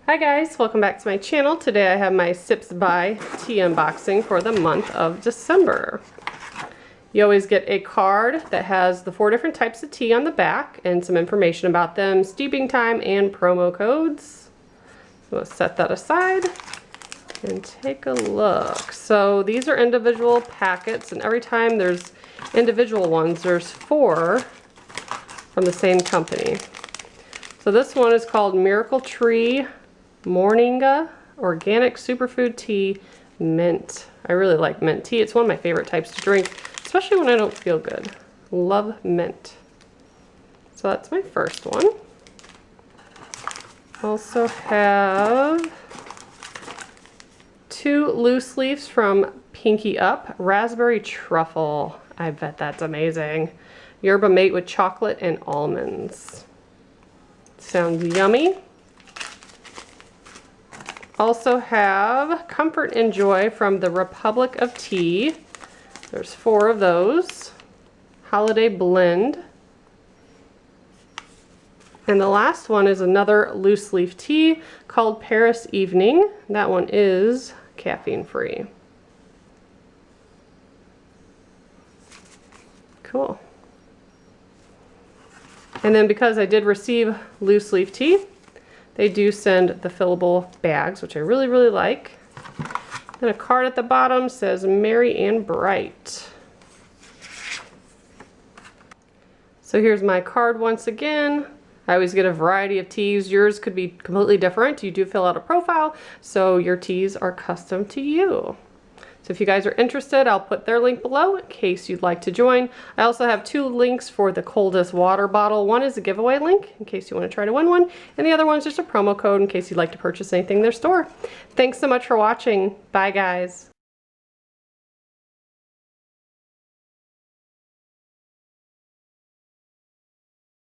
Hi guys, welcome back to my channel. Today I have my Sips by tea unboxing for the month of December. You always get a card that has the 4 different types of tea on the back and some information about them, steeping time, and promo codes. We'll set that aside and take a look. So these are individual packets, and every time there's individual ones, there's 4 from the same company. So this one is called Miracle Tree Moringa Organic Superfood Tea Mint. I really like mint tea. It's one of my favorite types to drink, especially when I don't feel good. Love mint. So that's my first one. Also have 2 loose leaves from Pinky Up. Raspberry Truffle. I bet that's amazing. Yerba mate with chocolate and almonds. Sounds yummy. Also have Comfort and Joy from the Republic of Tea. There's 4 of those. Holiday Blend. And the last one is another loose leaf tea called Paris Evening. That one is caffeine free. Cool. And then because I did receive loose leaf tea, they do send the fillable bags, which I really, really like. Then a card at the bottom says Merry and Bright. So here's my card once again. I always get a variety of teas. Yours could be completely different. You do fill out a profile, so your teas are custom to you. So if you guys are interested, I'll put their link below in case you'd like to join. I also have 2 links for the coldest water bottle. One is a giveaway link in case you want to try to win one, and the other one's just a promo code in case you'd like to purchase anything in their store. Thanks so much for watching. Bye guys.